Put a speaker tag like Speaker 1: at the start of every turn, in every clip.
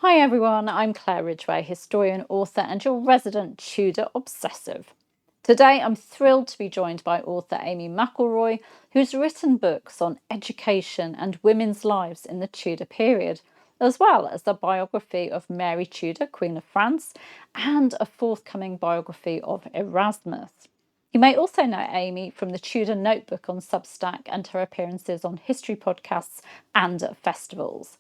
Speaker 1: Hi everyone, I'm Claire Ridgway, historian, author, and your resident Tudor obsessive. Today I'm thrilled to be joined by author Amy McElroy, who's written books on education and women's lives in the Tudor period, as well as the biography of Mary Tudor, Queen of France, and a forthcoming biography of Erasmus. You may also know Amy from the Tudor Notebook on Substack and her appearances on history podcasts and at festivals.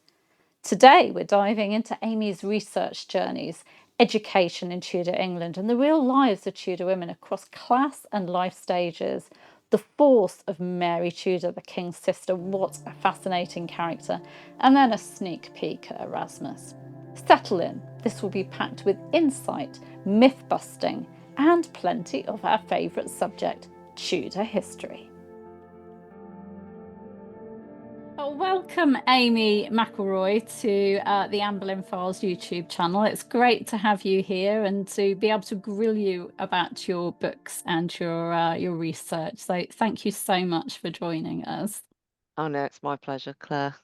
Speaker 1: Today, we're diving into Amy's research journeys, education in Tudor England, and the real lives of Tudor women across class and life stages. The force of Mary Tudor, the King's sister, what a fascinating character, and then a sneak peek at Erasmus. Settle in, this will be packed with insight, myth busting, and plenty of our favourite subject, Tudor history. Welcome, Amy McElroy, to the Anne Boleyn Files YouTube channel. It's great to have you here and to be able to grill you about your books and your research. So thank you so much for joining us.
Speaker 2: Oh no, it's my pleasure, Claire.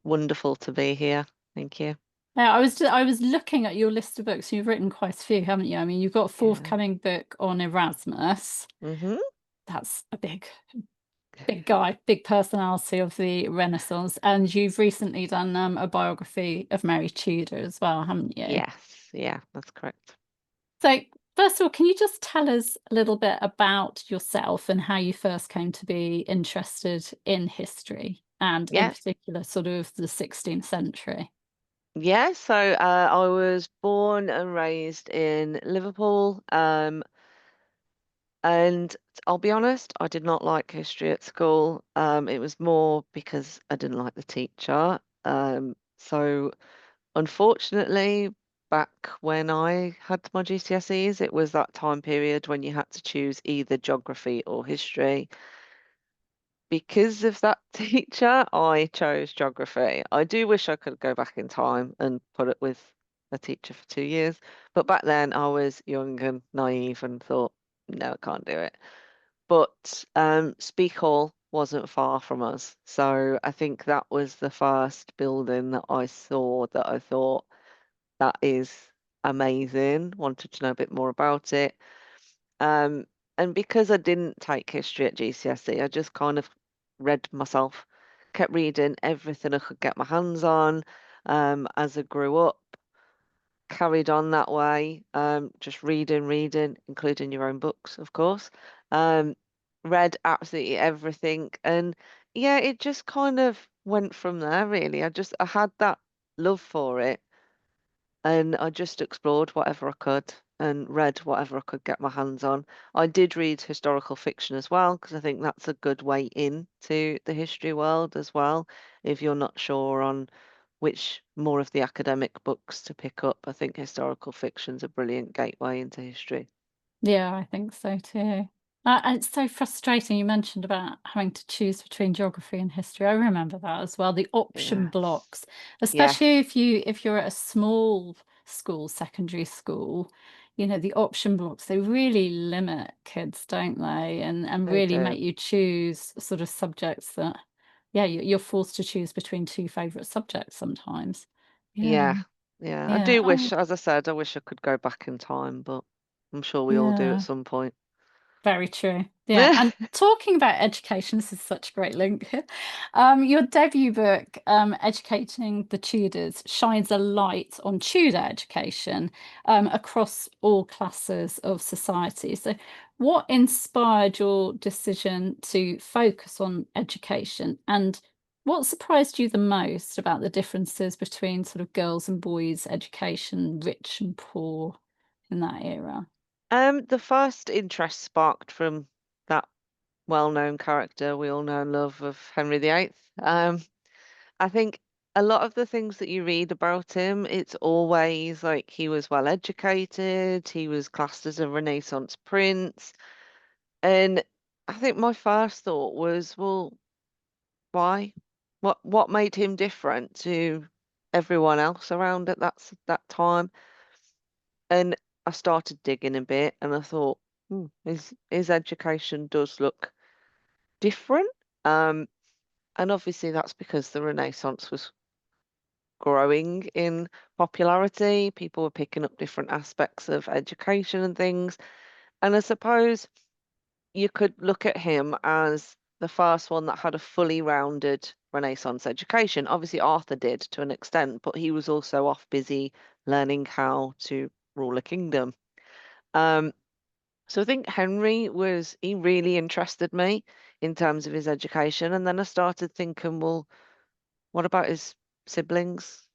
Speaker 2: Wonderful to be here. Thank you.
Speaker 1: Now, I was looking at your list of books. You've written quite a few, haven't you? I mean, you've got a
Speaker 2: Yeah.
Speaker 1: forthcoming book on Erasmus.
Speaker 2: Mm-hmm.
Speaker 1: That's a big guy, big personality of the Renaissance. And you've recently done a biography of Mary Tudor as well, haven't you?
Speaker 2: Yes, yeah, that's correct.
Speaker 1: So, first of all, can you just tell us a little bit about yourself and how you first came to be interested in history and, in
Speaker 2: Yeah,
Speaker 1: particular, sort of the 16th century?
Speaker 2: yeah. So I was born and raised in Liverpool. And I'll be honest, I did not like history at school. It was more because I didn't like the teacher. So unfortunately, back when I had my GCSEs, it was that time period when you had to choose either geography or history. Because of that teacher, I chose geography. I do wish I could go back in time and put it with a teacher for 2 years, but back then I was young and naive and thought, no, I can't do it. But Speak Hall wasn't far from us, so I think that was the first building that I saw that I thought that is amazing. Wanted to know a bit more about it. Um, and because I didn't take history at GCSE, I just kind of read myself, kept reading everything I could get my hands on. As I grew up, carried on that way, just reading, including your own books, of course. Um, Read absolutely everything, and yeah, it just kind of went from there, really. I had that love for it and I just explored whatever I could and read whatever I could get my hands on. I did read historical fiction as well because I think that's a good way into the history world as well. If you're not sure on which more of the academic books to pick up, I think historical fiction's a brilliant gateway into history.
Speaker 1: Yeah, I think so too. And it's so frustrating. You mentioned about having to choose between geography and history. I remember that as well. The option
Speaker 2: Yes.
Speaker 1: blocks,
Speaker 2: Yes,
Speaker 1: especially if you're at a small school, secondary school, the option blocks, they really limit kids, don't they? And
Speaker 2: they
Speaker 1: really
Speaker 2: do.
Speaker 1: make you choose sort of subjects that, yeah, you're forced to choose between two favorite subjects sometimes. Yeah,
Speaker 2: Yeah. Yeah. I
Speaker 1: yeah.
Speaker 2: do wish,
Speaker 1: Oh,
Speaker 2: as I said, I wish I could go back in time, but I'm sure we all do at
Speaker 1: yeah.
Speaker 2: some point.
Speaker 1: Very true. Yeah. And talking about education, this is such a great link. Your debut book, Educating the Tudors, shines a light on Tudor education across all classes of society. So, what inspired your decision to focus on education, and what surprised you the most about the differences between sort of girls' and boys' education, rich and poor in that era?
Speaker 2: The first interest sparked from that well-known character we all know and love of Henry VIII. I think a lot of the things that you read about him, it's always like he was well educated, he was classed as a Renaissance prince, and I think my first thought was, well, why? What made him different to everyone else around at that time? And I started digging a bit and I thought, his education does look different. Um, and obviously that's because the Renaissance was growing in popularity. People were picking up different aspects of education and things. And I suppose you could look at him as the first one that had a fully rounded Renaissance education. Obviously, Arthur did to an extent, but he was also off busy learning how to rule a kingdom. Um, so I think he really interested me in terms of his education. And then I started thinking, well, what about his siblings?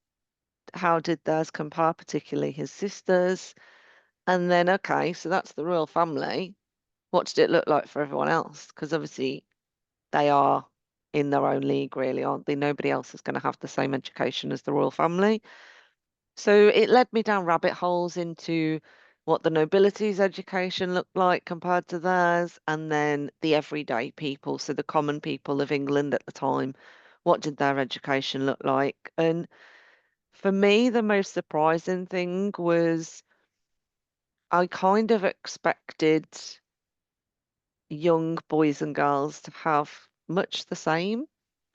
Speaker 2: How did theirs compare, particularly his sisters? And then, okay, so that's the royal family. What did it look like for everyone else? Because obviously they are in their own league, really, aren't they? Nobody else is going to have the same education as the royal family. So it led me down rabbit holes into what the nobility's education looked like compared to theirs, and then the everyday people, so the common people of England at the time, what did their education look like? And for me, the most surprising thing was I kind of expected young boys and girls to have much the same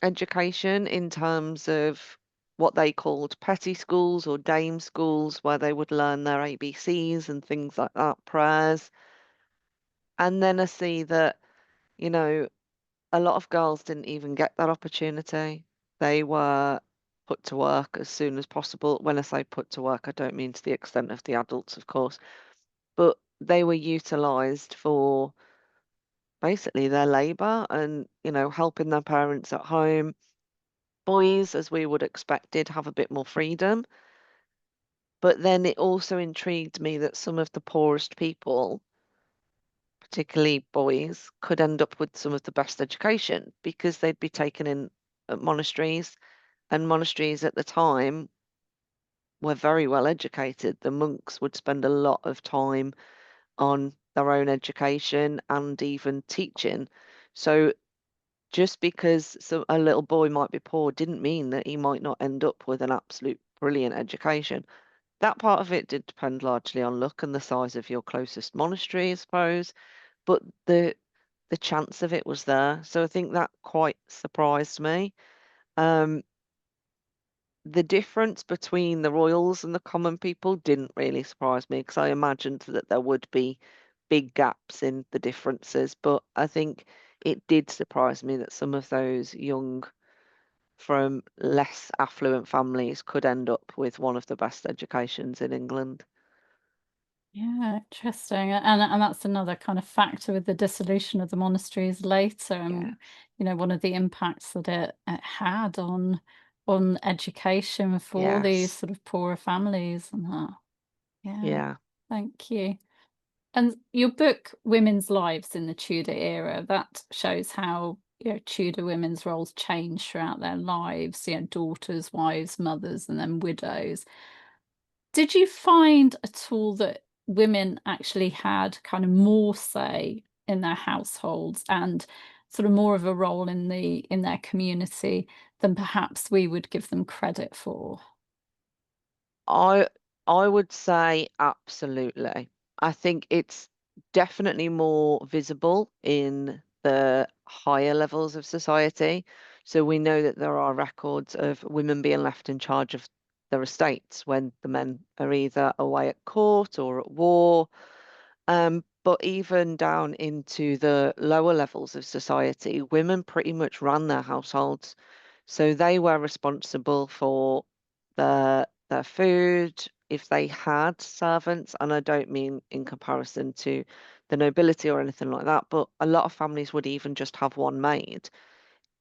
Speaker 2: education in terms of what they called petty schools or dame schools, where they would learn their ABCs and things like that, prayers. And then I see that, you know, a lot of girls didn't even get that opportunity. They were put to work as soon as possible. When I say put to work, I don't mean to the extent of the adults, of course, but they were utilized for basically their labor and, helping their parents at home. Boys, as we would expect, did have a bit more freedom. But then it also intrigued me that some of the poorest people, particularly boys, could end up with some of the best education because they'd be taken in at monasteries, and monasteries at the time were very well educated. The monks would spend a lot of time on their own education and even teaching. So just because a little boy might be poor didn't mean that he might not end up with an absolute brilliant education. That part of it did depend largely on luck and the size of your closest monastery, I suppose, but the chance of it was there. So I think that quite surprised me. Um, the difference between the royals and the common people didn't really surprise me because I imagined that there would be big gaps in the differences, but I think it did surprise me that some of those young from less affluent families could end up with one of the best educations in England.
Speaker 1: Yeah, interesting. And that's another kind of factor with the dissolution of the monasteries later,
Speaker 2: Yeah.
Speaker 1: and one of the impacts that it had on education for these
Speaker 2: Yes.
Speaker 1: sort of poorer families and that. Yeah,
Speaker 2: Yeah.
Speaker 1: thank you. And your book, Women's Lives in the Tudor Era, that shows how Tudor women's roles changed throughout their lives, daughters, wives, mothers, and then widows. Did you find at all that women actually had kind of more say in their households and sort of more of a role in their community than perhaps we would give them credit for?
Speaker 2: I I would say absolutely. I think it's definitely more visible in the higher levels of society. So we know that there are records of women being left in charge of their estates when the men are either away at court or at war. But even down into the lower levels of society, women pretty much ran their households. So they were responsible for their food, if they had servants, and I don't mean in comparison to the nobility or anything like that, but a lot of families would even just have one maid.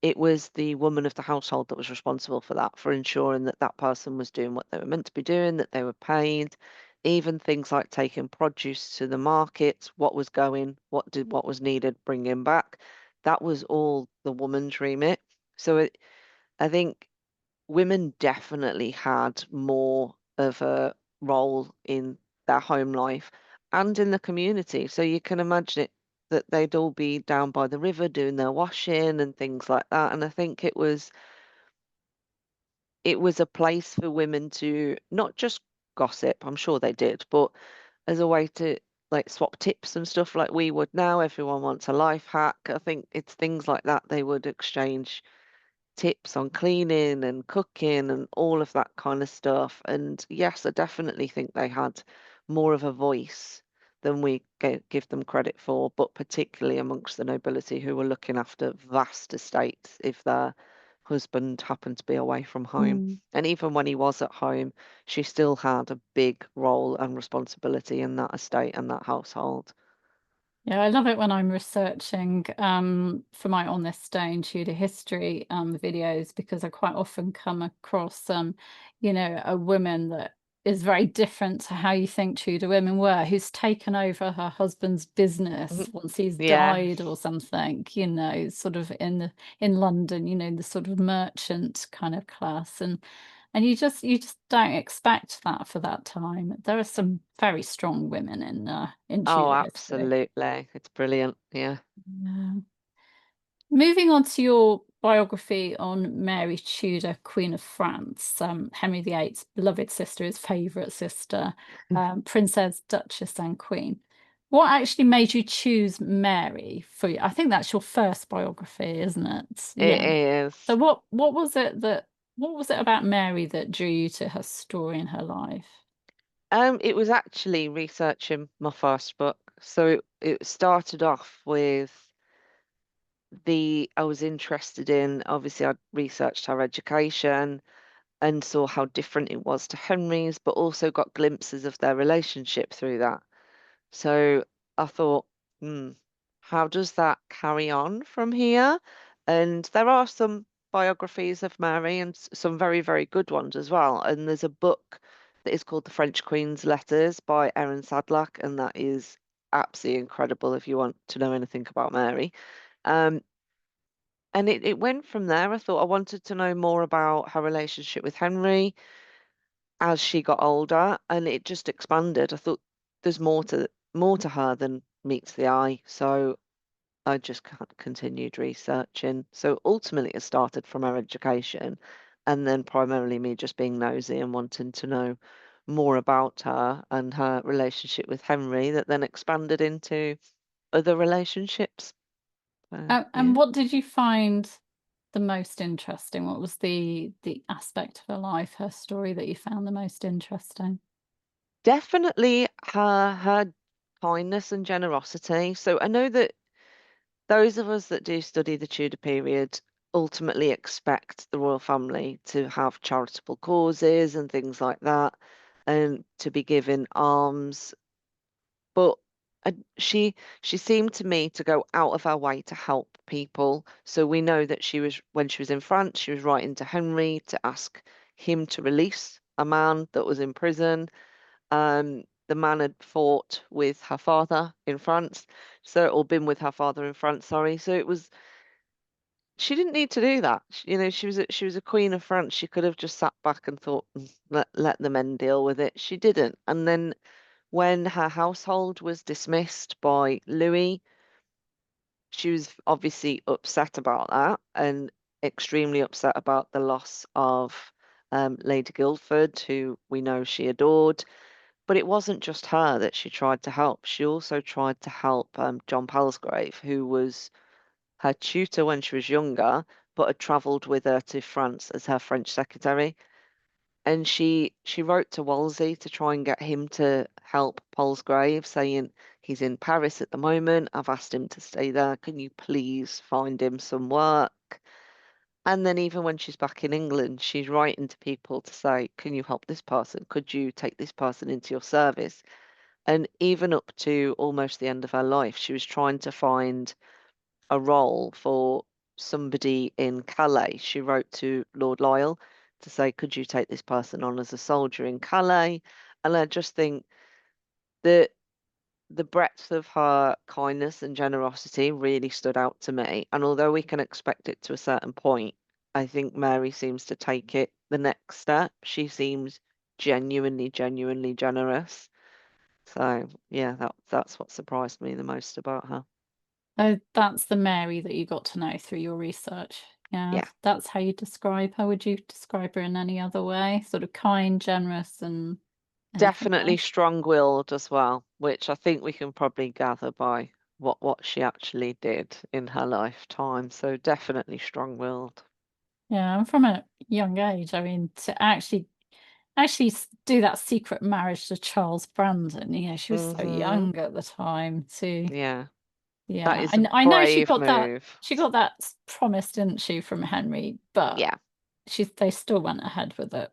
Speaker 2: It was the woman of the household that was responsible for that, for ensuring that that person was doing what they were meant to be doing, that they were paid. Even things like taking produce to the markets, what was going, what was needed, bringing back. That was all the woman's remit. So I think women definitely had more of a role in their home life and in the community. So you can imagine it that they'd all be down by the river doing their washing and things like that. And I think it was a place for women to not just gossip, I'm sure they did, but as a way to like swap tips and stuff like we would now. Everyone wants a life hack. I think it's things like that they would exchange tips on cleaning and cooking and all of that kind of stuff. And yes, I definitely think they had more of a voice than we give them credit for, but particularly amongst the nobility who were looking after vast estates if their husband happened to be away from home.
Speaker 1: Mm.
Speaker 2: And even when he was at home, she still had a big role and responsibility in that estate and that household.
Speaker 1: Yeah, I love it when I'm researching for my On This Day in Tudor history videos because I quite often come across a woman that is very different to how you think Tudor women were, who's taken over her husband's business
Speaker 2: Mhm.
Speaker 1: once he's
Speaker 2: Yeah.
Speaker 1: died or something, sort of in London, the sort of merchant kind of class. And you just don't expect that for that time. There are some very strong women in
Speaker 2: Oh,
Speaker 1: Tudor history.
Speaker 2: absolutely. It's brilliant. Yeah.
Speaker 1: Yeah. Moving on to your biography on Mary Tudor, Queen of France, Henry VIII's beloved sister, his favourite sister, Princess, Duchess, and Queen. What actually made you choose Mary for you? I think that's your first biography, isn't it?
Speaker 2: It
Speaker 1: Yeah. So
Speaker 2: is.
Speaker 1: what was it about Mary that drew you to her story and her life?
Speaker 2: It was actually researching my first book. So it started off with I was interested in, obviously I'd researched her education and saw how different it was to Henry's, but also got glimpses of their relationship through that. So I thought, hmm, how does that carry on from here? And there are some biographies of Mary and some very, very good ones as well. And there's a book that is called The French Queen's Letters by Erin Sadlack, and that is absolutely incredible if you want to know anything about Mary. Um, and it went from there. I thought I wanted to know more about her relationship with Henry as she got older, and it just expanded. I thought there's more to her than meets the eye. So I just continued researching. So ultimately, it started from her education, and then primarily me just being nosy and wanting to know more about her and her relationship with Henry, that then expanded into other relationships.
Speaker 1: And
Speaker 2: Yeah.
Speaker 1: what did you find the most interesting? What was the aspect of her life, her story that you found the most interesting?
Speaker 2: Definitely her kindness and generosity. So I know that those of us that do study the Tudor period ultimately expect the royal family to have charitable causes and things like that, and to be given alms. But she seemed to me to go out of her way to help people. So we know that when she was in France, she was writing to Henry to ask him to release a man that was in prison. The man had fought with her father in France, or been with her father in France, sorry. So she didn't need to do that. She was a queen of France. She could have just sat back and thought, let the men deal with it." She didn't. And then when her household was dismissed by Louis, she was obviously upset about that and extremely upset about the loss of Lady Guildford, who we know she adored. But it wasn't just her that she tried to help. She also tried to help John Palsgrave, who was her tutor when she was younger, but had travelled with her to France as her French secretary. And she wrote to Wolsey to try and get him to help Palsgrave, saying he's in Paris at the moment. I've asked him to stay there. Can you please find him some work? And then even when she's back in England, she's writing to people to say, can you help this person? Could you take this person into your service? And even up to almost the end of her life, she was trying to find a role for somebody in Calais. She wrote to Lord Lyell to say, could you take this person on as a soldier in Calais? And I just think that the breadth of her kindness and generosity really stood out to me. And although we can expect it to a certain point, I think Mary seems to take it the next step. She seems genuinely, genuinely generous. So yeah, that's what surprised me the most about her.
Speaker 1: Oh, that's the Mary that you got to know through your research. Yeah,
Speaker 2: Yeah.
Speaker 1: that's how you describe her. Would you describe her in any other way? Sort of kind, generous, and anything
Speaker 2: Definitely
Speaker 1: else?
Speaker 2: strong-willed as well, which I think we can probably gather by what she actually did in her lifetime. So definitely strong-willed.
Speaker 1: Yeah, and from a young age, I mean, to actually do that secret marriage to Charles Brandon, she was so
Speaker 2: Hmm.
Speaker 1: young at the time to,
Speaker 2: Yeah, that
Speaker 1: yeah.
Speaker 2: is a
Speaker 1: And I know
Speaker 2: brave move.
Speaker 1: she got that promise, didn't she, from Henry, but
Speaker 2: Yeah,
Speaker 1: they still went ahead with it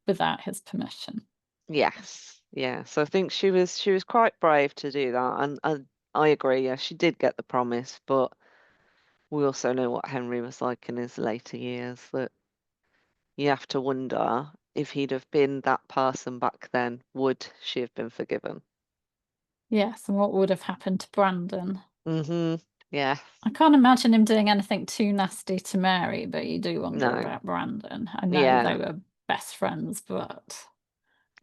Speaker 1: without his permission.
Speaker 2: yes, yeah. So I think she was quite brave to do that, and I agree. Yeah, she did get the promise, but we also know what Henry was like in his later years. That you have to wonder if he'd have been that person back then, would she have been forgiven?
Speaker 1: Yes, and what would have happened to Brandon?
Speaker 2: Hmm. Yeah.
Speaker 1: I can't imagine him doing anything too nasty to Mary, but you do wonder
Speaker 2: No.
Speaker 1: about Brandon. I know they
Speaker 2: Yeah.
Speaker 1: were best friends, but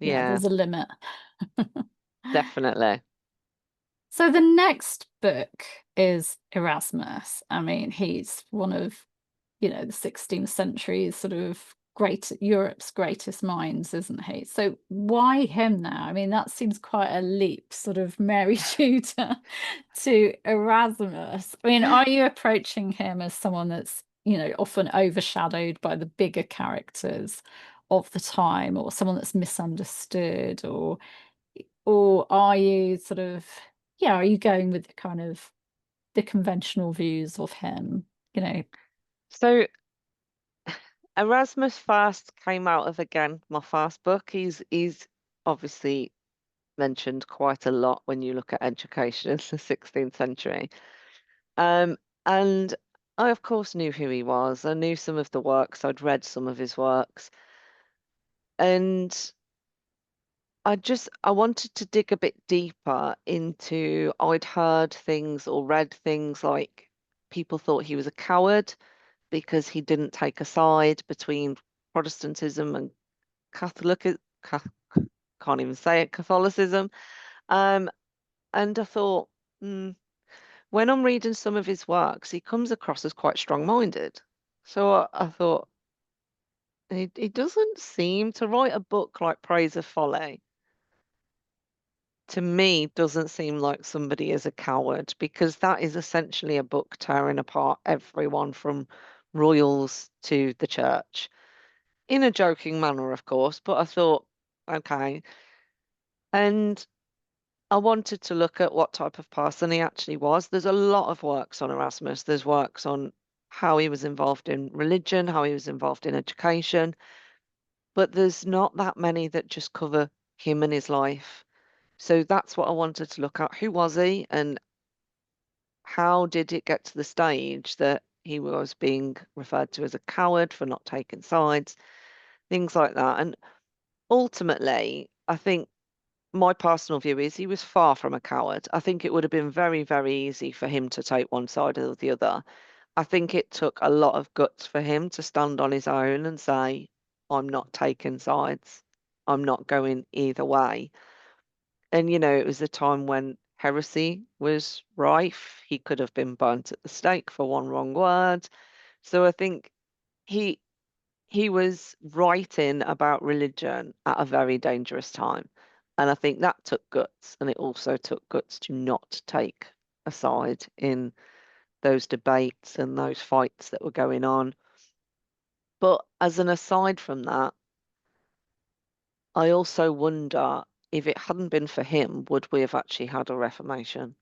Speaker 1: yeah,
Speaker 2: Yeah.
Speaker 1: there's a limit.
Speaker 2: Definitely.
Speaker 1: So the next book is Erasmus. I mean, he's one of, the 16th century's sort of Europe's greatest minds, isn't he? So why him now? I mean, that seems quite a leap, sort of Mary Tudor to Erasmus. I mean, are you approaching him as someone that's, often overshadowed by the bigger characters of the time, or someone that's misunderstood, or are you sort of, yeah, are you going with the kind of the conventional views of him? You know,
Speaker 2: So Erasmus first came out of again my first book. He's obviously mentioned quite a lot when you look at education in the 16th century. Um, and I of course knew who he was. I knew some of the works. I'd read some of his works. And I wanted to dig a bit deeper into, I'd heard things or read things like people thought he was a coward because he didn't take a side between Protestantism and Catholic, can't even say it, Catholicism. Um, and I thought, hmm, when I'm reading some of his works, he comes across as quite strong-minded. So I thought, he doesn't seem to write a book like Praise of Folly. To me, doesn't seem like somebody is a coward because that is essentially a book tearing apart everyone from royals to the church in a joking manner, of course. But I thought, okay. And I wanted to look at what type of person he actually was. There's a lot of works on Erasmus. There's works on how he was involved in religion, how he was involved in education, but there's not that many that just cover him and his life. So that's what I wanted to look at. Who was he, and how did it get to the stage that he was being referred to as a coward for not taking sides, things like that. And ultimately, I think my personal view is he was far from a coward. I think it would have been very, very easy for him to take one side or the other. I think it took a lot of guts for him to stand on his own and say, I'm not taking sides. I'm not going either way. And, it was a time when heresy was rife. He could have been burnt at the stake for one wrong word. So I think he he was writing about religion at a very dangerous time. And I think that took guts, and it also took guts to not take a side in those debates and those fights that were going on. But as an aside from that, I also wonder if it hadn't been for him, would we have actually had a Reformation?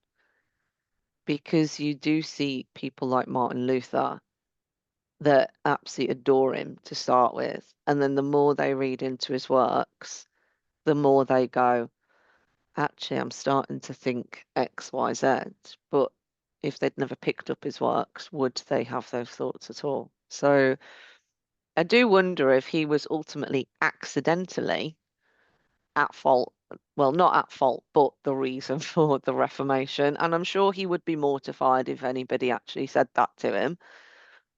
Speaker 2: Because you do see people like Martin Luther that absolutely adore him to start with. And then the more they read into his works, the more they go, actually, I'm starting to think X, Y, Z. But if they'd never picked up his works, would they have those thoughts at all? So I do wonder if he was ultimately accidentally at fault. Well, not at fault, but the reason for the Reformation. And I'm sure he would be mortified if anybody actually said that to him.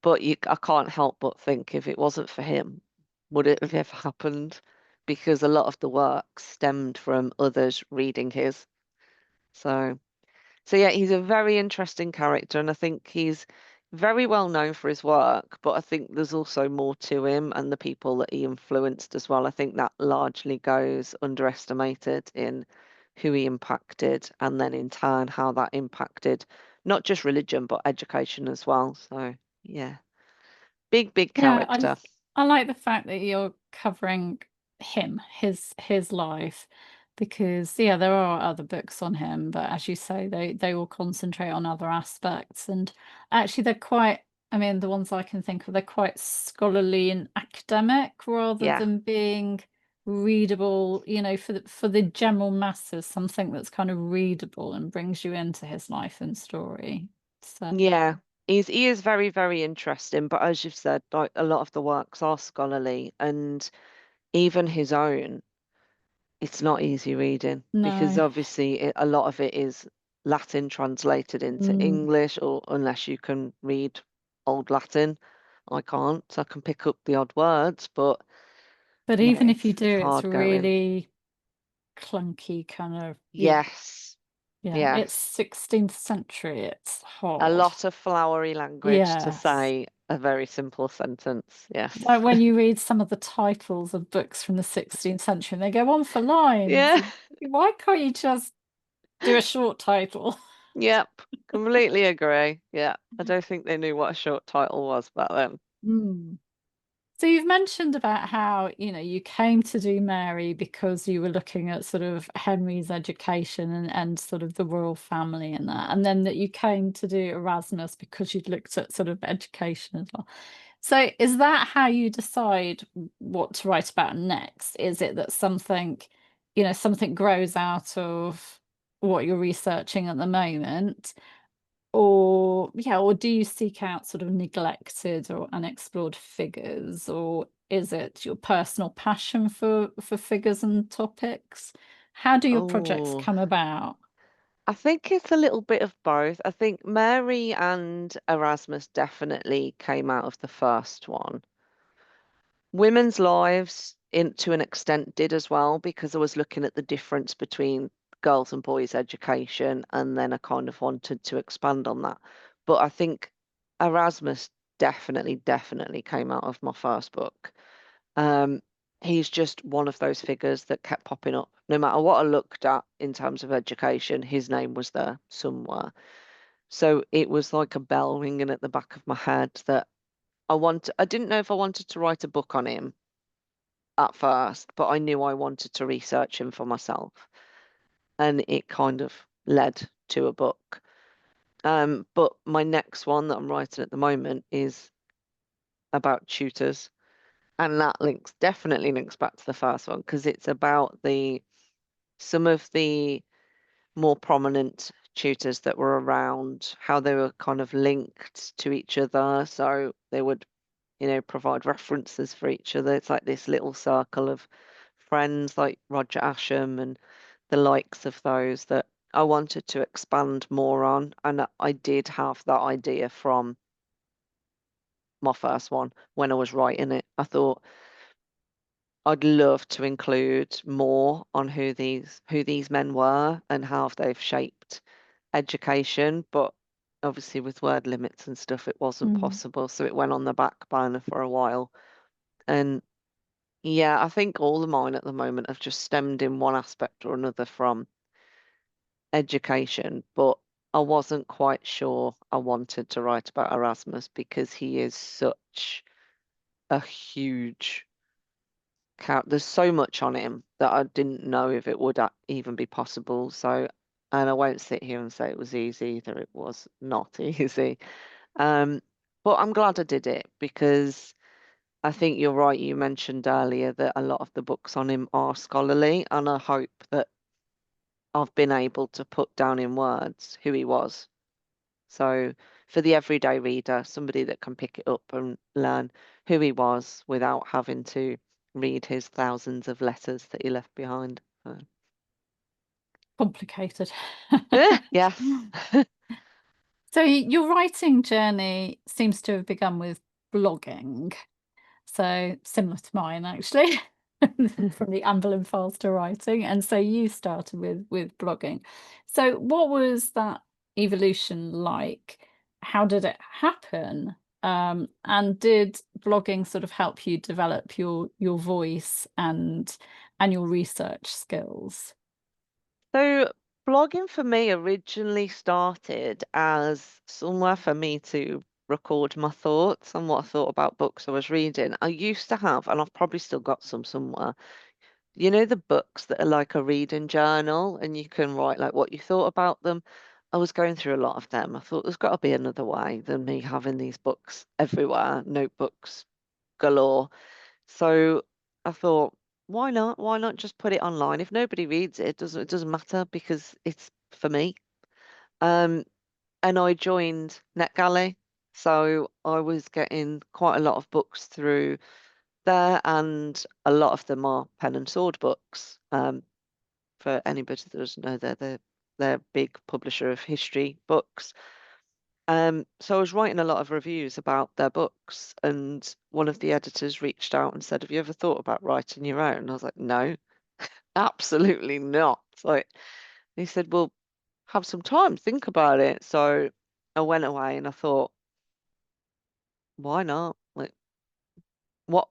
Speaker 2: But I can't help but think if it wasn't for him, would it have ever happened? Because a lot of the work stemmed from others reading his. So, so yeah, he's a very interesting character, and I think he's very well known for his work, but I think there's also more to him and the people that he influenced as well. I think that largely goes underestimated in who he impacted, and then in turn how that impacted not just religion but education as well. So, yeah. big
Speaker 1: Yeah,
Speaker 2: character.
Speaker 1: I like the fact that you're covering him, his life, because yeah, there are other books on him, but as you say, they all concentrate on other aspects, and actually they're quite. I mean, the ones I can think of, they're quite scholarly and academic rather
Speaker 2: Yeah.
Speaker 1: than being readable, for the general masses, something that's kind of readable and brings you into his life and story. So
Speaker 2: Yeah. He is very, very interesting, but as you've said, like a lot of the works are scholarly and even his own, it's not easy reading because
Speaker 1: no.
Speaker 2: obviously a lot of it is Latin translated into
Speaker 1: Mm.
Speaker 2: English, or unless you can read Old Latin. I can't. I can pick up the odd words, but
Speaker 1: But
Speaker 2: yeah,
Speaker 1: even if you do,
Speaker 2: it's
Speaker 1: it's
Speaker 2: hard going.
Speaker 1: really clunky kind of,
Speaker 2: Yes.
Speaker 1: yeah, it's
Speaker 2: Yes.
Speaker 1: 16th century, it's
Speaker 2: A
Speaker 1: hard.
Speaker 2: lot of flowery language to
Speaker 1: Yes.
Speaker 2: say a very simple sentence.
Speaker 1: Like
Speaker 2: Yes.
Speaker 1: when you read some of the titles of books from the 16th century, and they go on for lines.
Speaker 2: Yeah.
Speaker 1: Why can't you just do a short title?
Speaker 2: Yep. Completely agree. Yeah. I don't think they knew what a short title was back then.
Speaker 1: Hmm. So you've mentioned about how, you came to do Mary because you were looking at sort of Henry's education and sort of the royal family and that, and then that you came to do Erasmus because you'd looked at sort of education as well. So is that how you decide what to write about next? Is it that something grows out of what you're researching at the moment? Or yeah, or do you seek out sort of neglected or unexplored figures, or is it your personal passion for figures and topics? How do your projects
Speaker 2: Oh.
Speaker 1: come about?
Speaker 2: I think it's a little bit of both. I think Mary and Erasmus definitely came out of the first one. Women's lives, to an extent, did as well, because I was looking at the difference between girls' and boys' education, and then I kind of wanted to expand on that. But I think Erasmus definitely came out of my first book. Um, he's just one of those figures that kept popping up. No matter what I looked at in terms of education, his name was there somewhere. So it was like a bell ringing at the back of my head that I didn't know if I wanted to write a book on him at first, but I knew I wanted to research him for myself. And it kind of led to a book. But my next one that I'm writing at the moment is about tutors. And that definitely links back to the first one because it's about the some of the more prominent tutors that were around, how they were kind of linked to each other. So they would, provide references for each other. It's like this little circle of friends like Roger Ascham and the likes of those that I wanted to expand more on. And I did have that idea from my first one when I was writing it. I thought I'd love to include more on who these men were and how they've shaped education, but obviously with word limits and stuff, it wasn't
Speaker 1: Mm.
Speaker 2: possible. So it went on the back burner for a while. And yeah, I think all of mine at the moment have just stemmed in one aspect or another from education, but I wasn't quite sure I wanted to write about Erasmus because he is such a huge there's so much on him that I didn't know if it would even be possible. So, and I won't sit here and say it was easy either. It was not easy. Um, but I'm glad I did it because I think you're right. You mentioned earlier that a lot of the books on him are scholarly, and I hope that I've been able to put down in words who he was. So for the everyday reader, somebody that can pick it up and learn who he was without having to read his thousands of letters that he left behind. So,
Speaker 1: Complicated.
Speaker 2: yes.
Speaker 1: So your writing journey seems to have begun with blogging. So similar to mine, actually, from the ambling faster writing. And so you started with blogging. So what was that evolution like? How did it happen? And did blogging sort of help you develop your voice and your research skills?
Speaker 2: So blogging for me originally started as somewhere for me to record my thoughts and what I thought about books I was reading. I used to have, and I've probably still got some somewhere, you know, the books that are like a reading journal and you can write like what you thought about them. I was going through a lot of them. I thought there's got to be another way than me having these books everywhere, notebooks galore. So I thought, why not? Why not just put it online? If nobody reads it, it doesn't matter because it's for me. Um, and I joined NetGalley, so I was getting quite a lot of books through there, and a lot of them are pen and sword books. For anybody that doesn't know, they're a big publisher of history books. So I was writing a lot of reviews about their books, and one of the editors reached out and said, "Have you ever thought about writing your own?" And I was like, "No, absolutely not." Like he said, "Well, have some time, think about it." So I went away and I thought, why not? Like, what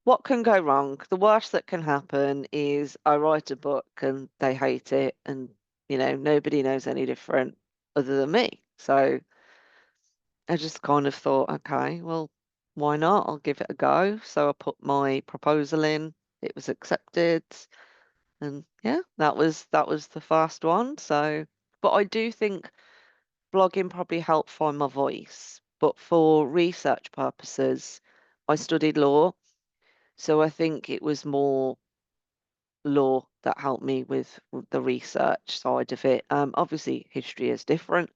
Speaker 2: what can go wrong? The worst that can happen is I write a book and they hate it, and nobody knows any different other than me. So I just kind of thought, okay, well, why not? I'll give it a go. So I put my proposal in, it was accepted, and yeah, that was the first one. So, but I do think blogging probably helped find my voice. But for research purposes, I studied law, so I think it was more law that helped me with the research side of it. Obviously, history is different,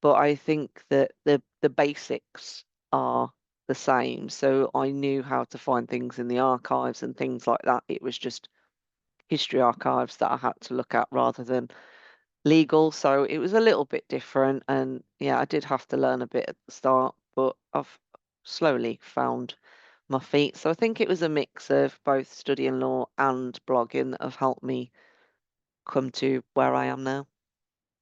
Speaker 2: but I think that the basics are the same. So I knew how to find things in the archives and things like that. It was just history archives that I had to look at rather than legal. So it was a little bit different. And yeah, I did have to learn a bit at the start, but I've slowly found my feet. So I think it was a mix of both studying law and blogging that have helped me come to where I am now.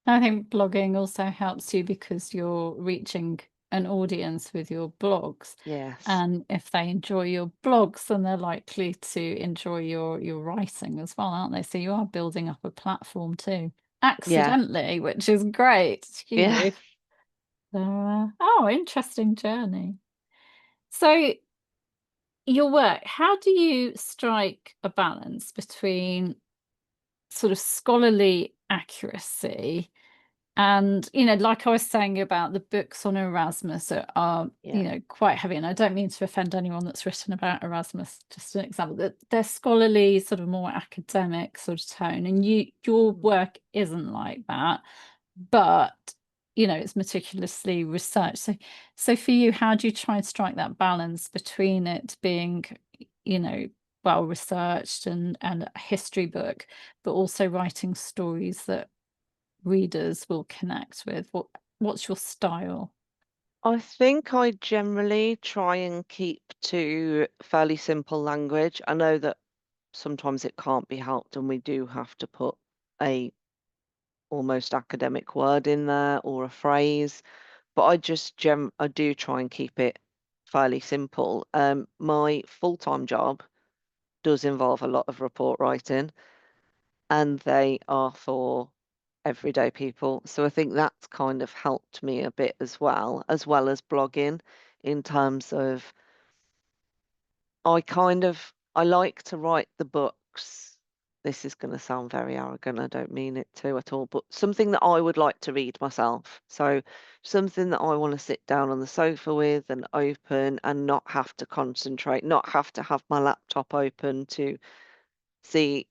Speaker 1: I think blogging also helps you because you're reaching an audience with your blogs.
Speaker 2: Yes.
Speaker 1: And if they enjoy your blogs, then they're likely to enjoy your writing as well, aren't they? So you are building up a platform too,
Speaker 2: Yeah.
Speaker 1: accidentally, which is great,
Speaker 2: Yeah.
Speaker 1: So, oh, interesting journey. So your work, how do you strike a balance between sort of scholarly accuracy and, like I was saying about the books on Erasmus are,
Speaker 2: Yeah.
Speaker 1: quite heavy. And I don't mean to offend anyone that's written about Erasmus, just an example, that they're scholarly, sort of more academic sort of tone. And your
Speaker 2: Mm.
Speaker 1: work isn't like that, but it's meticulously researched. So for you, how do you try and strike that balance between it being, you know, well researched and a history book, but also writing stories that readers will connect with? What's your style?
Speaker 2: I think I generally try and keep to fairly simple language. I know that sometimes it can't be helped and we do have to put a almost academic word in there or a phrase, but I do try and keep it fairly simple. My full-time job does involve a lot of report writing, and they are for everyday people. So I think that's kind of helped me a bit as well as blogging in terms of I like to write the books. This is going to sound very arrogant. I don't mean it to at all, but something that I would like to read myself. So something that I want to sit down on the sofa with and open and not have to concentrate, not have to have my laptop open to see,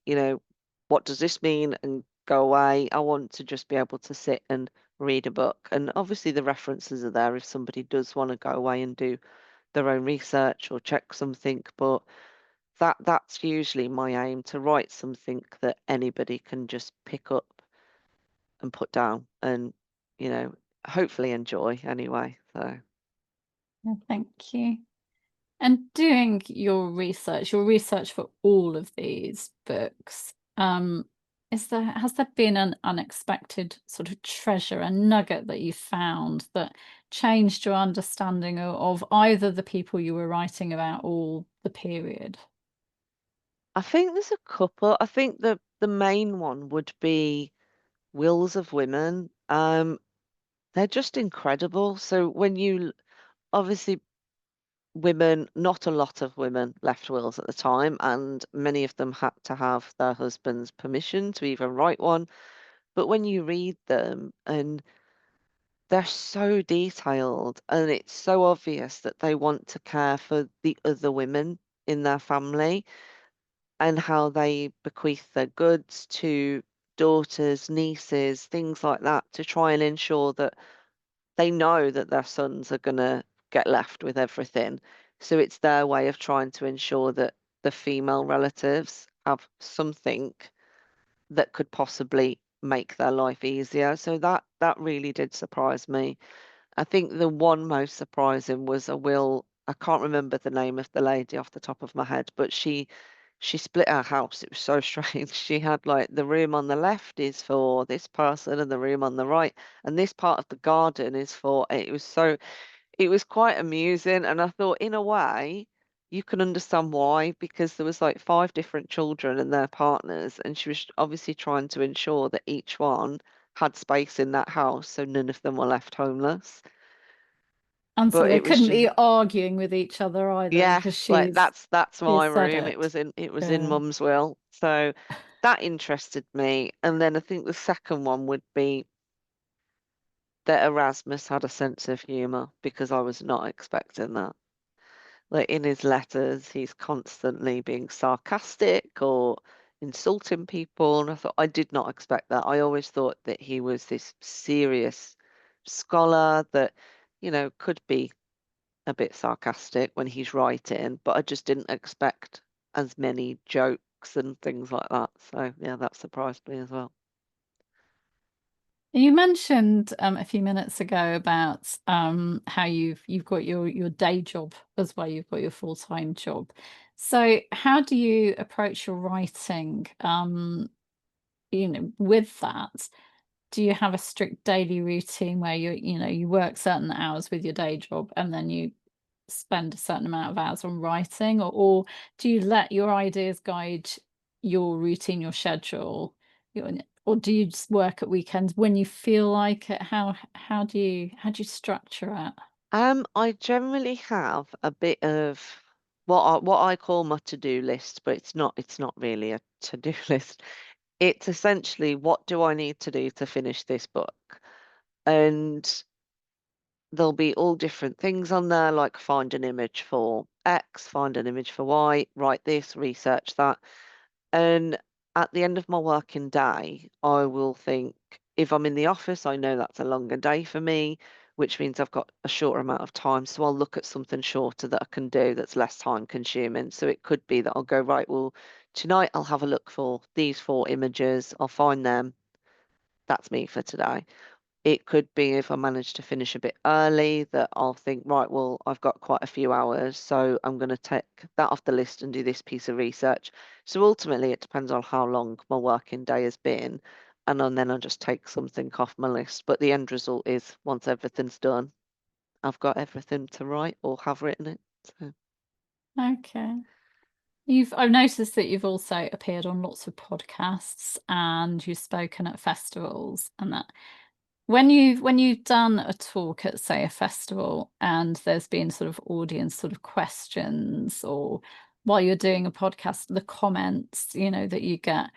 Speaker 2: what does this mean and go away. I want to just be able to sit and read a book. And obviously the references are there if somebody does want to go away and do their own research or check something, but that's usually my aim to write something that anybody can just pick up and put down and, you know, hopefully enjoy anyway. So
Speaker 1: Yeah, thank you. And doing your research for all of these books, has there been an unexpected sort of treasure, a nugget that you found that changed your understanding of either the people you were writing about or the period?
Speaker 2: I think there's a couple. I think the main one would be Wills of Women. They're just incredible. So when you obviously women, not a lot of women left wills at the time, and many of them had to have their husband's permission to even write one. But when you read them, and they're so detailed, and it's so obvious that they want to care for the other women in their family and how they bequeath their goods to daughters, nieces, things like that, to try and ensure that they know that their sons are going to get left with everything. So it's their way of trying to ensure that the female relatives have something that could possibly make their life easier. So that really did surprise me. I think the one most surprising was a will. I can't remember the name of the lady off the top of my head, but she split her house. It was so strange. She had like the room on the left is for this person and the room on the right, and this part of the garden is for it was so it was quite amusing. And I thought in a way you can understand why, because there was like five different children and their partners, and she was obviously trying to ensure that each one had space in that house so none of them were left homeless.
Speaker 1: And so
Speaker 2: But
Speaker 1: they
Speaker 2: it was
Speaker 1: couldn't
Speaker 2: just
Speaker 1: be arguing with each other either because
Speaker 2: yes, like that's
Speaker 1: she
Speaker 2: my
Speaker 1: said
Speaker 2: room.
Speaker 1: it.
Speaker 2: It was in
Speaker 1: Yeah.
Speaker 2: Mum's will. So that interested me. And then I think the second one would be that Erasmus had a sense of humour because I was not expecting that. Like in his letters, he's constantly being sarcastic or insulting people. And I thought I did not expect that. I always thought that he was this serious scholar that, could be a bit sarcastic when he's writing, but I just didn't expect as many jokes and things like that. So yeah, that surprised me as well.
Speaker 1: You mentioned a few minutes ago about how you've got your day job as well. You've got your full-time job. So how do you approach your writing? With that, do you have a strict daily routine where you work certain hours with your day job and then you spend a certain amount of hours on writing, or do you let your ideas guide your routine, your schedule, your, or do you just work at weekends when you feel like it? How do you structure it?
Speaker 2: I generally have a bit of what I call my to-do list, but it's not really a to-do list. It's essentially what do I need to do to finish this book? And there'll be all different things on there, like find an image for X, find an image for Y, write this, research that. And at the end of my working day, I will think if I'm in the office, I know that's a longer day for me, which means I've got a shorter amount of time. So I'll look at something shorter that I can do that's less time consuming. So it could be that I'll go, right, well, tonight I'll have a look for these four images, I'll find them. That's me for today. It could be if I manage to finish a bit early that I'll think, right, well, I've got quite a few hours, so I'm going to take that off the list and do this piece of research. So ultimately, it depends on how long my working day has been, and then I'll just take something off my list. But the end result is once everything's done, I've got everything to write or have written it. So.
Speaker 1: Okay. I've noticed that you've also appeared on lots of podcasts and you've spoken at festivals and that. When you've done a talk at, say, a festival and there's been sort of audience sort of questions, or while you're doing a podcast, the comments, that you get,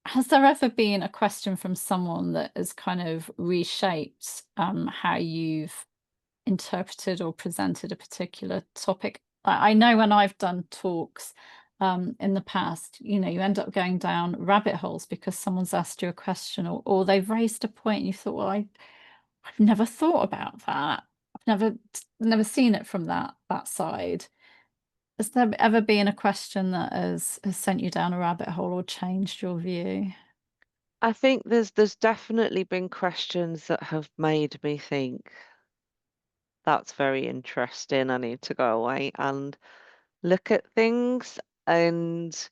Speaker 1: has there ever been a question from someone that has kind of reshaped how you've interpreted or presented a particular topic? I know when I've done talks in the past, you end up going down rabbit holes because someone's asked you a question, or they've raised a point and you thought, well, I've never thought about that. I've never seen it from that side. Has there ever been a question that has sent you down a rabbit hole or changed your view?
Speaker 2: I think there's definitely been questions that have made me think that's very interesting. I need to go away and look at things and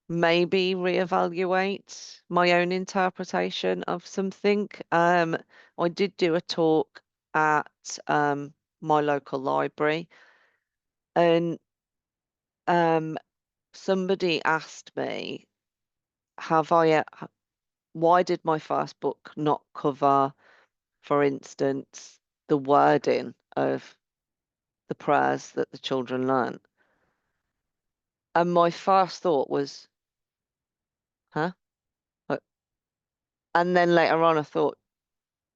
Speaker 2: maybe reevaluate my own interpretation of something. I did do a talk at my local library, and um, somebody asked me, "Have I? Why did my first book not cover, for instance, the wording of the prayers that the children learnt. And my first thought was, huh? Uh, And then later on, I thought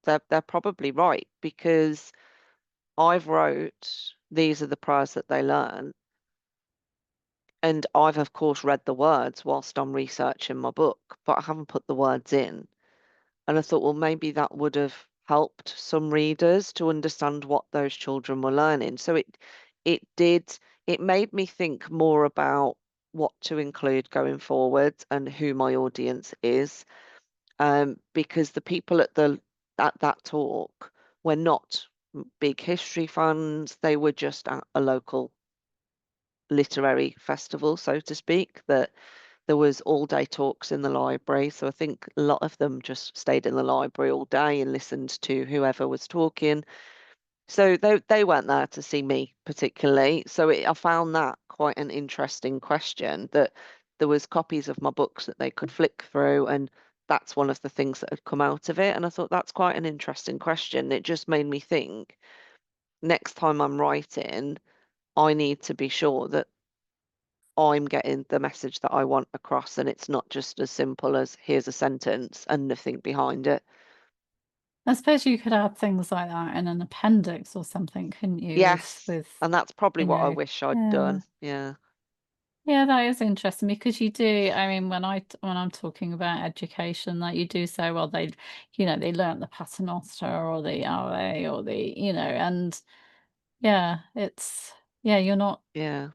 Speaker 2: they're probably right because I've wrote these are the prayers that they learn, and I've of course read the words whilst I'm researching my book, but I haven't put the words in. And I thought, well, maybe that would have helped some readers to understand what those children were learning. So it did it made me think more about what to include going forward and who my audience is. Because the people at that talk were not big history fans. They were just at a local literary festival, so to speak, that there was all day talks in the library. So I think a lot of them just stayed in the library all day and listened to whoever was talking. So they weren't there to see me particularly. So I found that quite an interesting question that there was copies of my books that they could flick through, and that's one of the things that had come out of it. And I thought that's quite an interesting question. It just made me think next time I'm writing, I need to be sure that I'm getting the message that I want across, and it's not just as simple as here's a sentence and nothing behind it.
Speaker 1: I suppose you could add things like that in an appendix or something, couldn't you?
Speaker 2: Yes, and that's probably
Speaker 1: You
Speaker 2: what I
Speaker 1: know,
Speaker 2: wish I'd
Speaker 1: yeah.
Speaker 2: done. Yeah,
Speaker 1: Yeah, that is interesting because you do, I mean, when I'm talking about education, that you do say, well, they learnt the Paternoster or the RA or and yeah, you're not,
Speaker 2: yeah,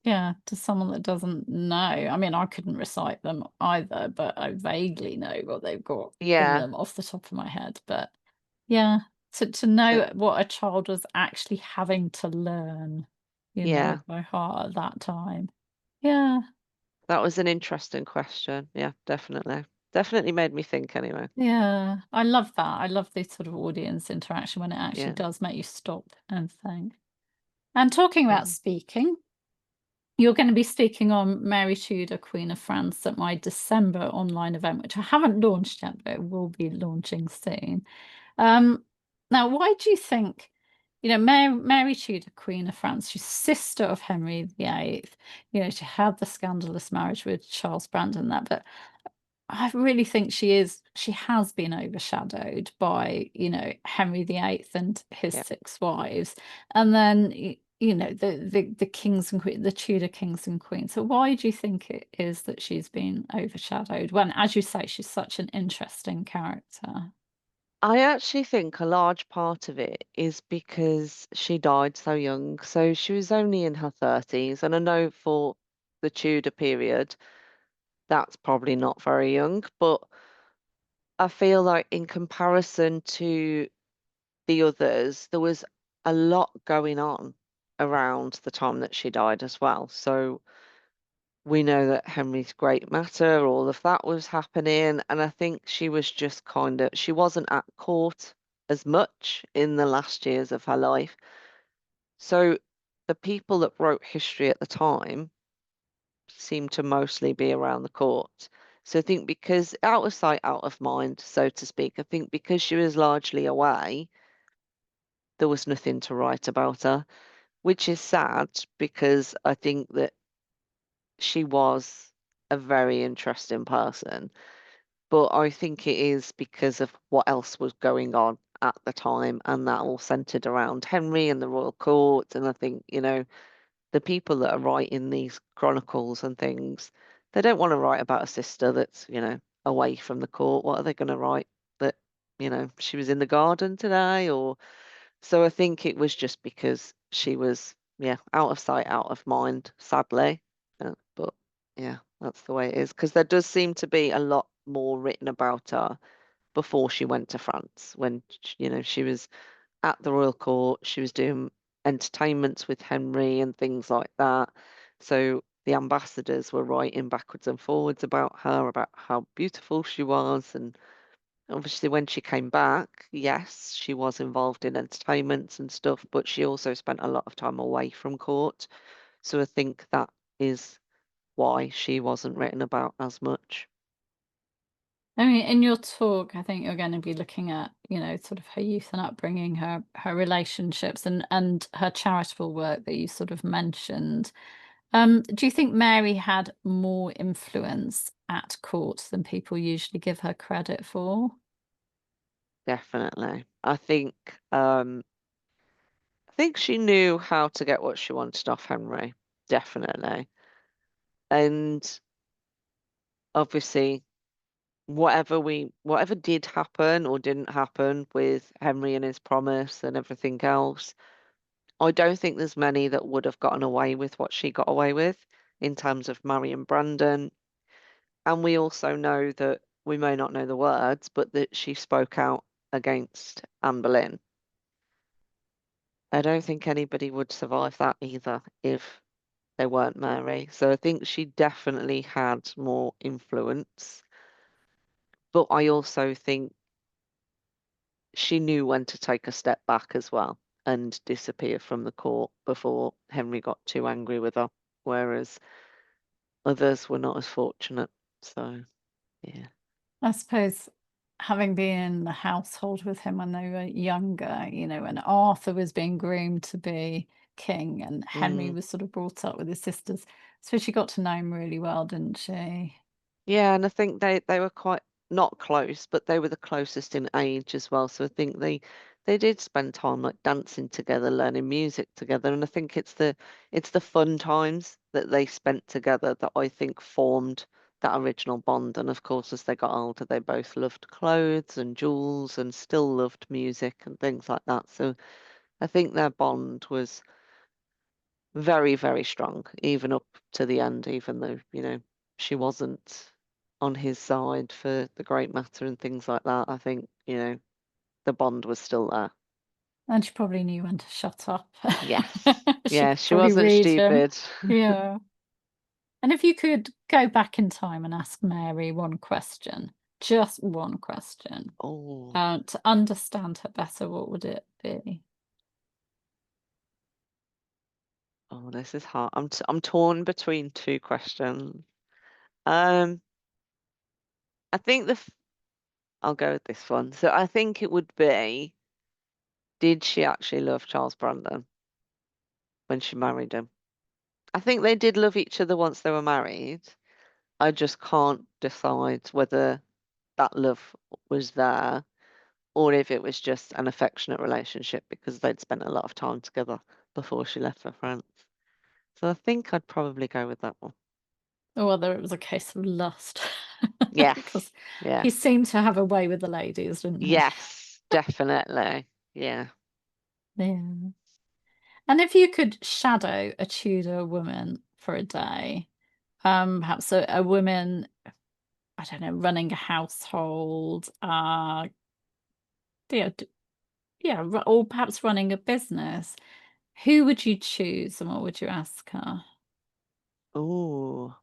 Speaker 1: yeah, to someone that doesn't know. I mean, I couldn't recite them either, but I vaguely know what they've got in
Speaker 2: yeah.
Speaker 1: them off the top of my head. But yeah, to
Speaker 2: So
Speaker 1: know what a child was actually having to learn,
Speaker 2: yeah,
Speaker 1: by heart at that time. Yeah.
Speaker 2: that was an interesting question. Yeah, definitely. Definitely made me think anyway.
Speaker 1: Yeah, I love that. I love this sort of audience interaction when it actually
Speaker 2: Yeah.
Speaker 1: does make you stop and think. And talking about
Speaker 2: Mm.
Speaker 1: speaking, you're going to be speaking on Mary Tudor, Queen of France at my December online event, which I haven't launched yet, but it will be launching soon. Um, Now, why do you think, Mary Tudor, Queen of France, she's sister of Henry VIII, she had the scandalous marriage with Charles Brandon there, but I really think she has been overshadowed by, Henry VIII and his
Speaker 2: Yeah.
Speaker 1: six wives, and then, the kings and queens, the Tudor kings and queens. So why do you think it is that she's been overshadowed when, as you say, she's such an interesting character?
Speaker 2: I actually think a large part of it is because she died so young. So she was only in her 30s. And I know for the Tudor period, that's probably not very young. But I feel like in comparison to the others, there was a lot going on around the time that she died as well. So we know that Henry's Great Matter, all of that was happening. And I think she was just she wasn't at court as much in the last years of her life. So the people that wrote history at the time seemed to mostly be around the court. So I think because out of sight, out of mind, so to speak, I think because she was largely away, there was nothing to write about her, which is sad because I think that she was a very interesting person. But I think it is because of what else was going on at the time, and that all centered around Henry and the royal court. And I think, the people that are writing these chronicles and things, they don't want to write about a sister that's, away from the court. What are they going to write? That, she was in the garden today, or so I think it was just because she was, yeah, out of sight, out of mind, sadly. But yeah, that's the way it is. Because there does seem to be a lot more written about her before she went to France, when, she was at the royal court, she was doing entertainments with Henry and things like that. So the ambassadors were writing backwards and forwards about her, about how beautiful she was, and obviously, when she came back, yes, she was involved in entertainments and stuff, but she also spent a lot of time away from court. So I think that is why she wasn't written about as much.
Speaker 1: I mean, in your talk, I think you're going to be looking at, sort of her youth and upbringing, her relationships, and her charitable work that you sort of mentioned. Do you think Mary had more influence at court than people usually give her credit for?
Speaker 2: Definitely. I think she knew how to get what she wanted off Henry. Definitely. And obviously, whatever did happen or didn't happen with Henry and his promise and everything else, I don't think there's many that would have gotten away with what she got away with in terms of marrying Brandon. And we also know that we may not know the words, but that she spoke out against Anne Boleyn. I don't think anybody would survive that either if they weren't Mary. So I think she definitely had more influence. But I also think she knew when to take a step back as well and disappear from the court before Henry got too angry with her, whereas others were not as fortunate. So, yeah.
Speaker 1: I suppose having been in the household with him when they were younger, when Arthur was being groomed to be king and Henry
Speaker 2: Mm.
Speaker 1: was sort of brought up with his sisters. So she got to know him really well, didn't she?
Speaker 2: Yeah, and I think they were quite not close, but they were the closest in age as well. So I think they did spend time like dancing together, learning music together, and I think it's the fun times that they spent together that I think formed that original bond. And of course, as they got older, they both loved clothes and jewels and still loved music and things like that. So I think their bond was very, very strong, even up to the end, even though, she wasn't on his side for the great matter and things like that. I think, the bond was still there.
Speaker 1: And she probably knew when to shut up.
Speaker 2: Yes.
Speaker 1: She
Speaker 2: Yeah,
Speaker 1: could
Speaker 2: she
Speaker 1: probably
Speaker 2: wasn't
Speaker 1: read him.
Speaker 2: stupid.
Speaker 1: Yeah. And if you could go back in time and ask Mary one question, just one question,
Speaker 2: Oh,
Speaker 1: to understand her better, what would it be?
Speaker 2: oh, this is hard. I'm torn between two questions. Um, I think I'll go with this one. So I think it would be, did she actually love Charles Brandon when she married him? I think they did love each other once they were married. I just can't decide whether that love was there or if it was just an affectionate relationship because they'd spent a lot of time together before she left for France. So I think I'd probably go with that one.
Speaker 1: Or whether it was a case of lust.
Speaker 2: Yes.
Speaker 1: Because
Speaker 2: Yeah.
Speaker 1: he seemed to have a way with the ladies, didn't he?
Speaker 2: Yes, definitely. Yeah.
Speaker 1: Yeah. And if you could shadow a Tudor woman for a day, perhaps a woman, I don't know, running a household, yeah, yeah, or perhaps running a business, who would you choose and what would you ask her?
Speaker 2: Ooh.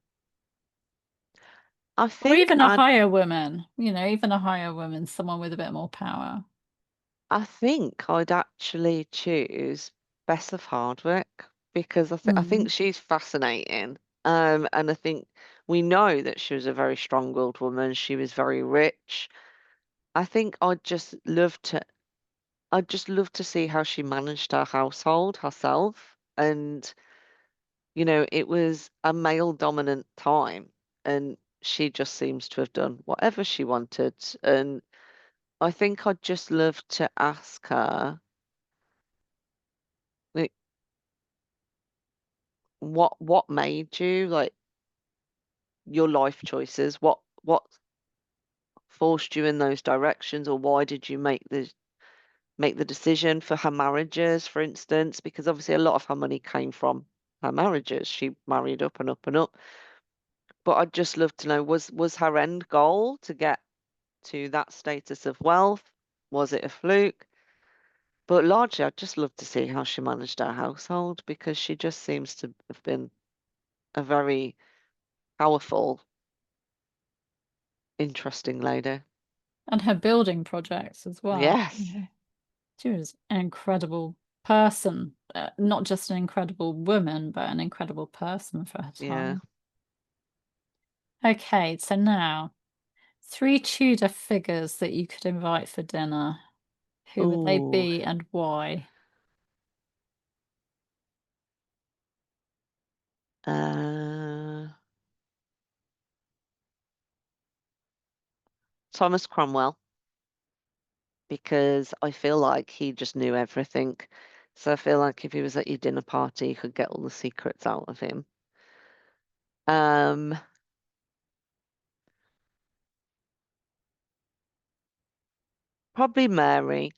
Speaker 2: I
Speaker 1: Or
Speaker 2: think
Speaker 1: even a
Speaker 2: I'd
Speaker 1: higher woman, even a higher woman, someone with a bit more power.
Speaker 2: I think I'd actually choose Bess of Hardwick because I
Speaker 1: Mm.
Speaker 2: think she's fascinating. And I think we know that she was a very strong-willed woman. She was very rich. I think I'd just love to see how she managed her household herself. And, it was a male dominant time, and she just seems to have done whatever she wanted. And I think I'd just love to ask her, like, what made you like your life choices? What forced you in those directions, or why did you make the decision for her marriages, for instance? Because obviously a lot of her money came from her marriages. She married up and up and up. But I'd just love to know, was her end goal to get to that status of wealth? Was it a fluke? But largely, I'd just love to see how she managed her household because she just seems to have been a very powerful, interesting lady.
Speaker 1: And her building projects as well.
Speaker 2: Yes.
Speaker 1: She was an incredible person, not just an incredible woman, but an incredible person for her
Speaker 2: Yeah.
Speaker 1: time. Okay, so now 3 Tudor figures that you could invite for dinner. Who would they
Speaker 2: Ooh,
Speaker 1: be and why?
Speaker 2: uh, Thomas Cromwell, because I feel like he just knew everything. So I feel like if he was at your dinner party, you could get all the secrets out of him. Um, Probably Mary,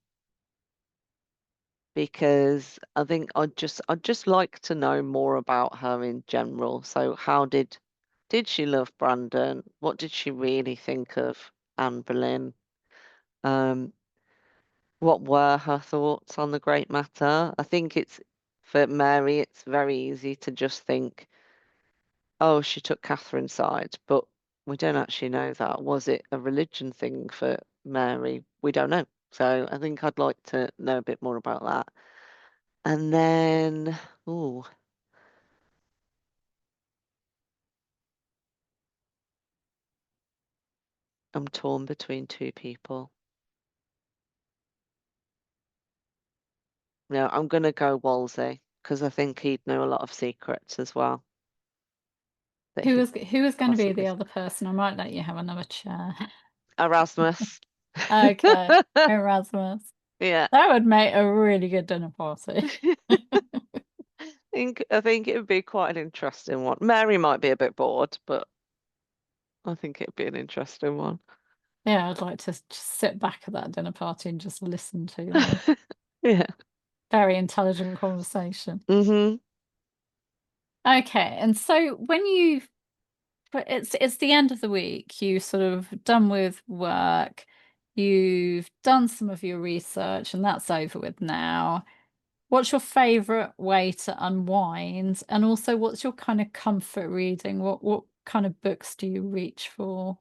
Speaker 2: because I think I'd just like to know more about her in general. So did she love Brandon? What did she really think of Anne Boleyn? Um, what were her thoughts on the great matter? I think it's for Mary, it's very easy to just think, oh, she took Catherine's side, but we don't actually know that. Was it a religion thing for Mary? We don't know. So I think I'd like to know a bit more about that. And then, ooh, I'm torn between two people. No, I'm gonna go Wolsey because I think he'd know a lot of secrets as well that he
Speaker 1: Who was going to be the
Speaker 2: possibly.
Speaker 1: other person? I might let you have another chair.
Speaker 2: Erasmus.
Speaker 1: Okay, Erasmus.
Speaker 2: Yeah.
Speaker 1: That would make a really good dinner party.
Speaker 2: I think it would be quite an interesting one. Mary might be a bit bored, but I think it'd be an interesting one.
Speaker 1: Yeah, I'd like to just sit back at that dinner party and just listen to them.
Speaker 2: Yeah.
Speaker 1: Very intelligent conversation.
Speaker 2: Hmm.
Speaker 1: Okay, and so when you've but it's the end of the week, you sort of done with work, you've done some of your research, and that's over with now. What's your favorite way to unwind? And also, what's your kind of comfort reading? What kind of books do you reach for?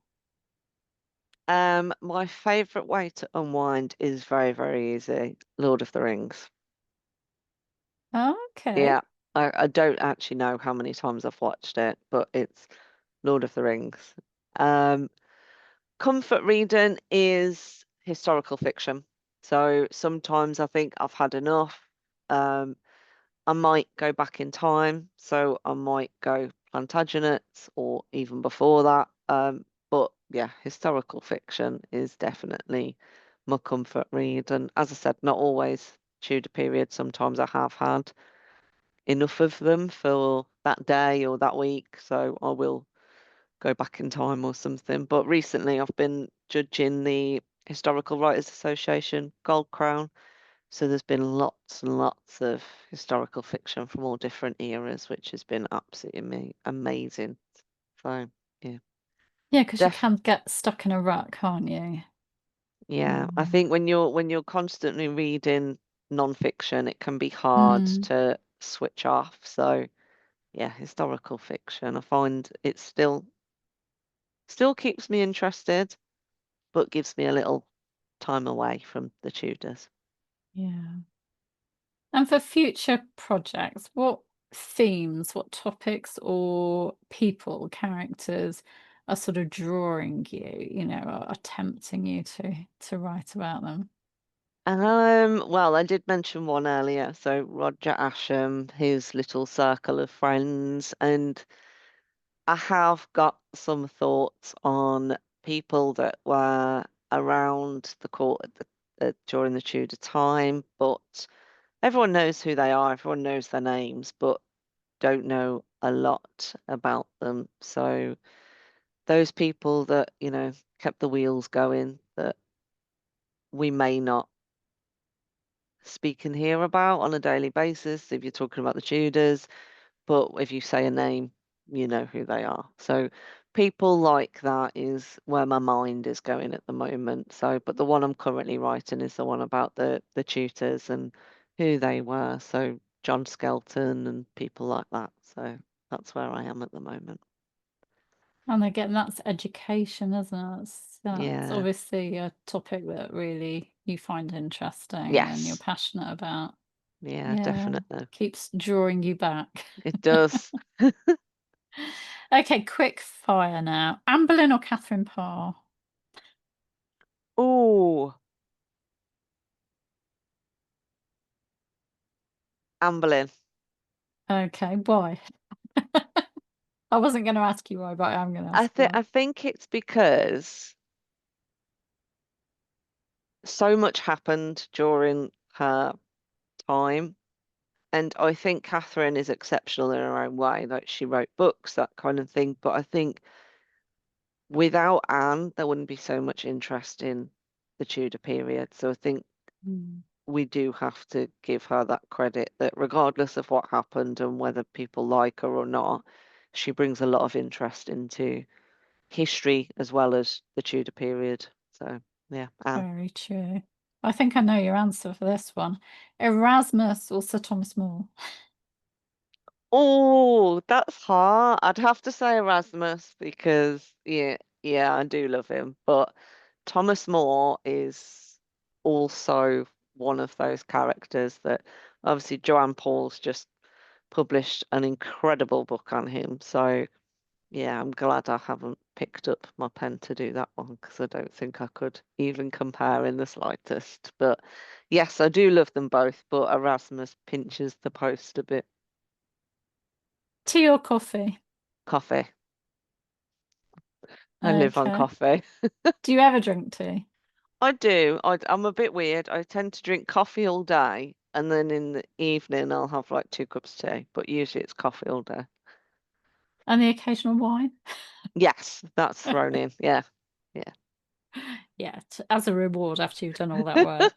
Speaker 2: My favorite way to unwind is very, very easy. Lord of the Rings.
Speaker 1: Okay.
Speaker 2: Yeah. I don't actually know how many times I've watched it, but it's Lord of the Rings. Um, Comfort reading is historical fiction. So sometimes I think I've had enough. Um, I might go back in time, so I might go Plantagenets or even before that. But yeah, historical fiction is definitely my comfort read. And as I said, not always Tudor period. Sometimes I have had enough of them for that day or that week, so I will go back in time or something. But recently I've been judging the Historical Writers Association Gold Crown. So there's been lots and lots of historical fiction from all different eras, which has been absolutely amazing. So yeah,
Speaker 1: Yeah, because you
Speaker 2: def
Speaker 1: can get stuck in a rut, can't you?
Speaker 2: yeah. I
Speaker 1: Mm.
Speaker 2: think when you're constantly reading non-fiction, it can be hard
Speaker 1: Mm.
Speaker 2: to switch off. So yeah, historical fiction. I find it still keeps me interested, but gives me a little time away from the Tudors.
Speaker 1: Yeah. And for future projects, what themes, what topics or people, characters are sort of drawing you, are tempting you to write about them?
Speaker 2: Well, I did mention one earlier. So Roger Ascham, his little circle of friends, and I have got some thoughts on people that were around the court during the Tudor time, but everyone knows who they are, everyone knows their names, but don't know a lot about them. So those people that, kept the wheels going that we may not speak and hear about on a daily basis if you're talking about the Tudors, but if you say a name, you know who they are. So people like that is where my mind is going at the moment. So, but the one I'm currently writing is the one about the tutors and who they were. So John Skelton and people like that. So that's where I am at the moment.
Speaker 1: And again, that's education, isn't it? That's
Speaker 2: Yeah.
Speaker 1: obviously a topic that really you find interesting and you're
Speaker 2: Yes.
Speaker 1: passionate about.
Speaker 2: Yeah,
Speaker 1: Yeah,
Speaker 2: definitely.
Speaker 1: keeps drawing you back.
Speaker 2: It does.
Speaker 1: Okay, quick fire now. Anne Boleyn or Catherine Parr?
Speaker 2: Oh, Anne Boleyn.
Speaker 1: Okay, why? I wasn't going to ask you why, but I'm going to ask you why.
Speaker 2: I think it's because so much happened during her time. And I think Catherine is exceptional in her own way. Like she wrote books, that kind of thing. But I think without Anne, there wouldn't be so much interest in the Tudor period. So I think
Speaker 1: Mm.
Speaker 2: we do have to give her that credit that regardless of what happened and whether people like her or not, she brings a lot of interest into history as well as the Tudor period. So yeah, Anne.
Speaker 1: Very true. I think I know your answer for this one. Erasmus or Sir Thomas More?
Speaker 2: Oh, that's hard. I'd have to say Erasmus because yeah, I do love him. But Thomas More is also one of those characters that obviously Joanne Paul's just published an incredible book on him. So yeah, I'm glad I haven't picked up my pen to do that one because I don't think I could even compare in the slightest. But yes, I do love them both, but Erasmus pinches the post a bit.
Speaker 1: Tea or coffee?
Speaker 2: Coffee. I live on
Speaker 1: Okay.
Speaker 2: coffee.
Speaker 1: Do you ever drink tea?
Speaker 2: I do. I'm a bit weird. I tend to drink coffee all day, and then in the evening I'll have like 2 cups of tea, but usually it's coffee all day.
Speaker 1: And the occasional wine?
Speaker 2: Yes, that's thrown in. Yeah. Yeah.
Speaker 1: Yeah, as a reward after you've done all that work.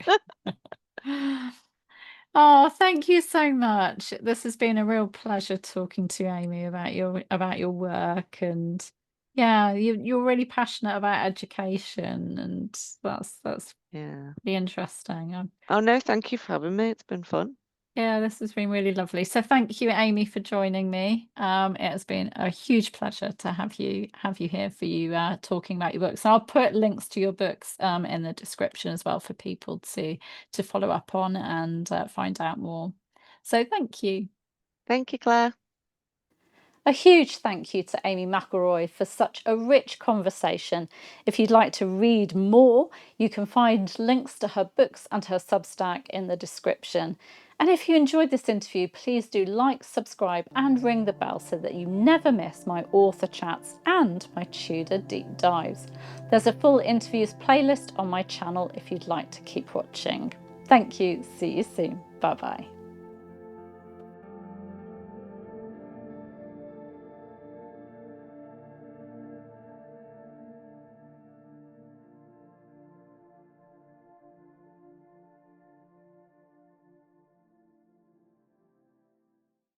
Speaker 1: Oh, thank you so much. This has been a real pleasure talking to Amy about your work, and yeah, you're really passionate about education, and that's
Speaker 2: Yeah.
Speaker 1: really interesting.
Speaker 2: Oh no, thank you for having me. It's been fun.
Speaker 1: Yeah, this has been really lovely. So thank you, Amy, for joining me. It has been a huge pleasure to have you here for you talking about your books. I'll put links to your books in the description as well for people to follow up on and find out more. So thank you.
Speaker 2: Thank you, Claire.
Speaker 1: A huge thank you to Amy McElroy for such a rich conversation. If you'd like to read more, you can find links to her books and her Substack in the description. And if you enjoyed this interview, please do like, subscribe, and ring the bell so that you never miss my author chats and my Tudor deep dives. There's a full interviews playlist on my channel if you'd like to keep watching. Thank you. See you soon. Bye bye.